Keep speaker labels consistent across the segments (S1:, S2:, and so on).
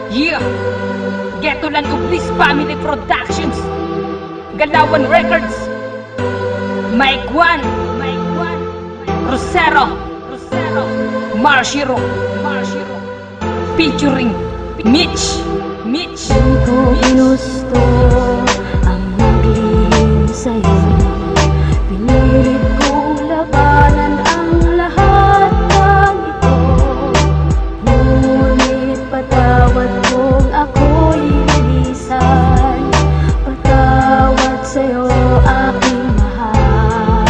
S1: Yeah! Getolan Ublis Family Productions, Galawan Records, Mike Juan, Rosero, Marshiro, featuring Mitch.
S2: Di ko ginusto ang maglihim sa'yo. Pinilit kong labanan ang lahat ng ito. Ngunit patawad kong ako'y lilisan. Patawad sa'yo aking mahal.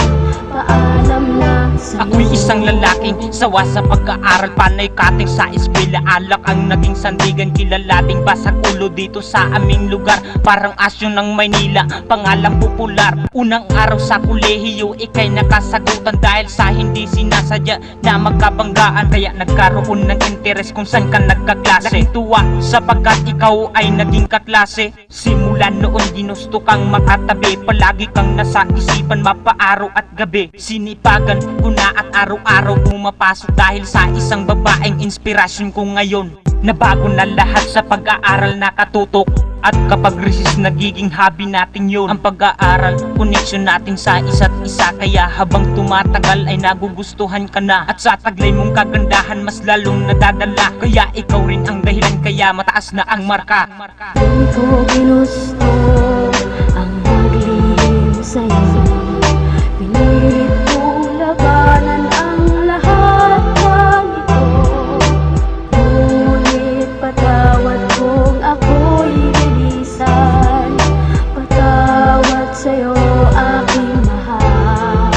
S2: Paalam na sa'yo.
S3: Ako'y isang lalaking sawa sa pag-aaral, panay kating sa eskwela. Alak ang naging sandigan, kilalating basag ulo dito sa aming lugar. Parang asyo ng Maynila, pangalang popular. Unang araw sa kolehiyo, ikay nakasagutan dahil sa hindi sinasadya na magkabanggaan. Kaya nagkaroon ng interes kung saan ka nagkaklase. Natuwa sapagkat ikaw ay naging kaklase. Simula noon ginusto kang makatabi, palagi kang nasa isipan mapaaraw at gabi. Sinipagan ko na at araw-araw pumapasok dahil sa isang babaeng inspirasyon ko ngayon. Nabago na lahat sa pag-aaral nakatutok. At kapag resist nagiging hobby natin yun. Ang pag-aaral, connection natin sa isa't isa. Kaya habang tumatagal ay nagugustuhan ka na. At sa taglay mong kagandahan mas lalong nadadala. Kaya ikaw rin ang dahilan kaya mataas na ang marka.
S2: Di ko ginusto ang maglihim sa'yo. Pinilit kong labanan ang lahat ng ito. Ngunit patawad kong ako'y lilisan. Patawad sa'yo aking mahal.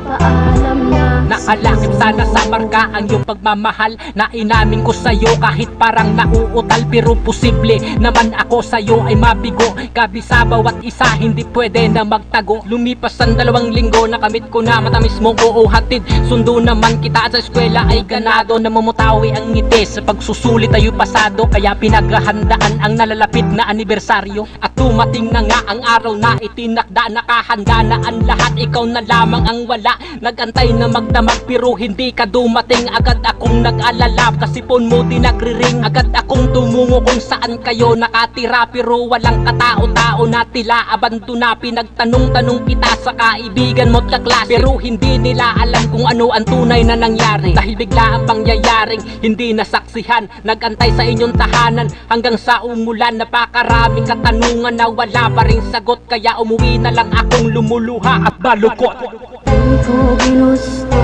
S2: Paalam na
S1: Naalakip sana sa marka ang iyong pagmamahal na inamin ko sa'yo kahit parang nauutal. Pero posible naman ako sa'yo ay mabigo. Gabi sa bawat isa hindi pwede na magtago. Lumipas ang 2 linggo nakamit ko na matamis mong uuhatid. Sundo naman kita sa eskwela ay ganado. Namumutawi ang ngiti sa pagsusulit tayo pasado. Kaya pinaghahandaan ang nalalapit na anibersaryo. At tumating na nga ang araw na itinakda. Nakahanda na ang lahat, ikaw na lamang ang wala. Nagantay na magdamag pero hindi ka dumating. Agad akong nag-alala kasi phone mo di nagre-ring. Agad akong tumungo kung saan kayo nakatira. Pero walang katao-tao na tila abandona. Pinagtanong-tanong kita sa kaibigan mo't kaklas. Pero hindi nila alam kung ano ang tunay na nangyari. Dahil bigla ang pangyayaring hindi nasaksihan. Nagantay sa inyong tahanan hanggang sa umulan. Napakaraming katanungan na wala pa ring sagot. Kaya umuwi na lang akong lumuluha at balukot.
S2: Di ko ginusto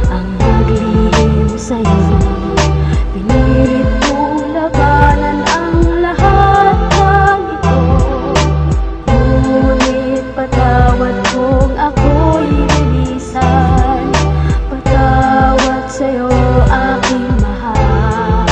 S2: ang maglihim sa'yo. Pinilit kong labanan ang lahat ng ito. Ngunit patawad kong ako'y lilisan. Patawad sa'yo aking mahal.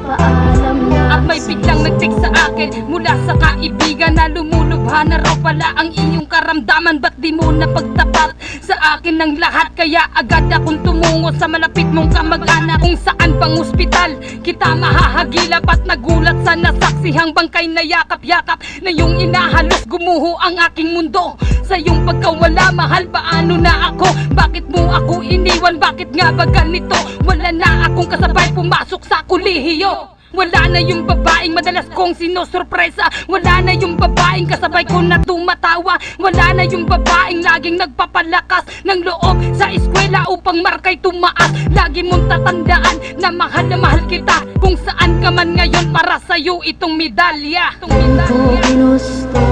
S2: Paalam na
S1: At may biglang nag-text sa akin mula sa kaibigan na lumulubha na raw pala ang iyong karamdaman. Ba't di mo napagtapat sa akin ng lahat? Kaya agad akong tumungo sa malapit mong kamag-anak. Kung saan bang ospital kita mahahagilap. At nagulat sa nasaksihang bangkay na yakap-yakap na yung inahalos gumuho ang aking mundo. Sa iyong pagkawala mahal, paano na ako? Bakit mo ako iniwan? Bakit nga ba ganito? Wala na akong kasabay pumasok sa kolehiyo. Wala na yung babaeng madalas kong sinusurpresa. Wala na yung babaeng kasabay ko na tumatawa. Wala na yung babaeng laging nagpapalakas ng loob sa eskwela upang markay tumaas. Lagi mong tatandaan na mahal kita. Kung saan ka man ngayon, para sa'yo itong medalya.
S2: Di ko ginusto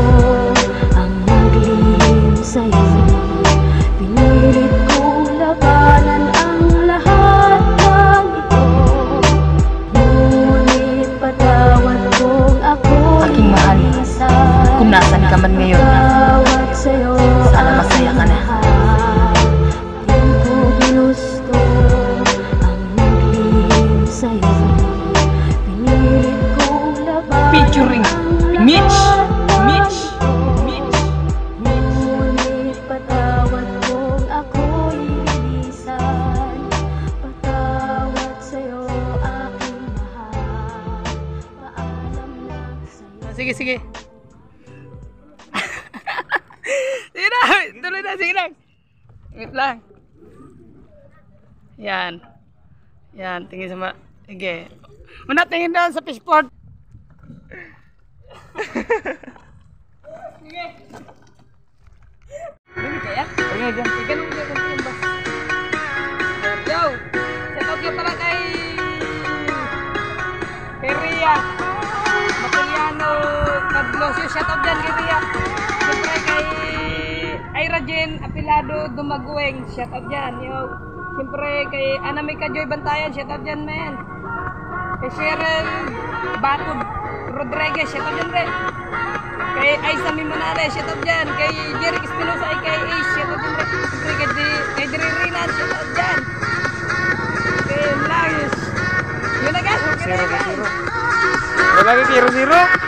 S2: ang maglihim sa'yo. Pinilit kong labanan ang lahat ng ito. Ngunit patawad kong ako'y
S4: Aking mahal,
S2: lilisan.
S4: kung nasan ka man ngayon,
S2: Patawad sa'yo
S4: sana masaya ka na.
S2: Di ko ginusto ang maglihim sa'yo. Pinilit kong labanan
S1: Featuring Mitch.
S2: Ngunit patawad kong ako'y lilisan. Patawad sa'yo aking mahal. Paalam na sa'yo.
S1: Sige. Sige na, tuloy na, sige lang.
S5: Wait lang. Yan. Yan, tingin sa sige. Muna tingin doon sa fishport. Sige. Hindi kaya? Sige, dyan. Sige, ganun dyan. Ganun ba? Yo! Shout out yung pala kay Ria. Makuliano Pablocio. Shout out dyan kay Ria. Siyempre kay Ira Jen Apilado Dumagueng. Shout out dyan. Yo! Siyempre kay Anamika Joy Bantayan. Shout out dyan, man. Kay Cheryl Batud Rodriguez. Shout out dyan, rin. Kay Aiza Mimanare, shout out dyan. Kay Jeric Espinosa, kay Ace, shout out dyan. Kay Jerry Rinan, shout out dyan. Kay Lagos. Yun na guys, okay na guys.
S6: Wala ka 0-0.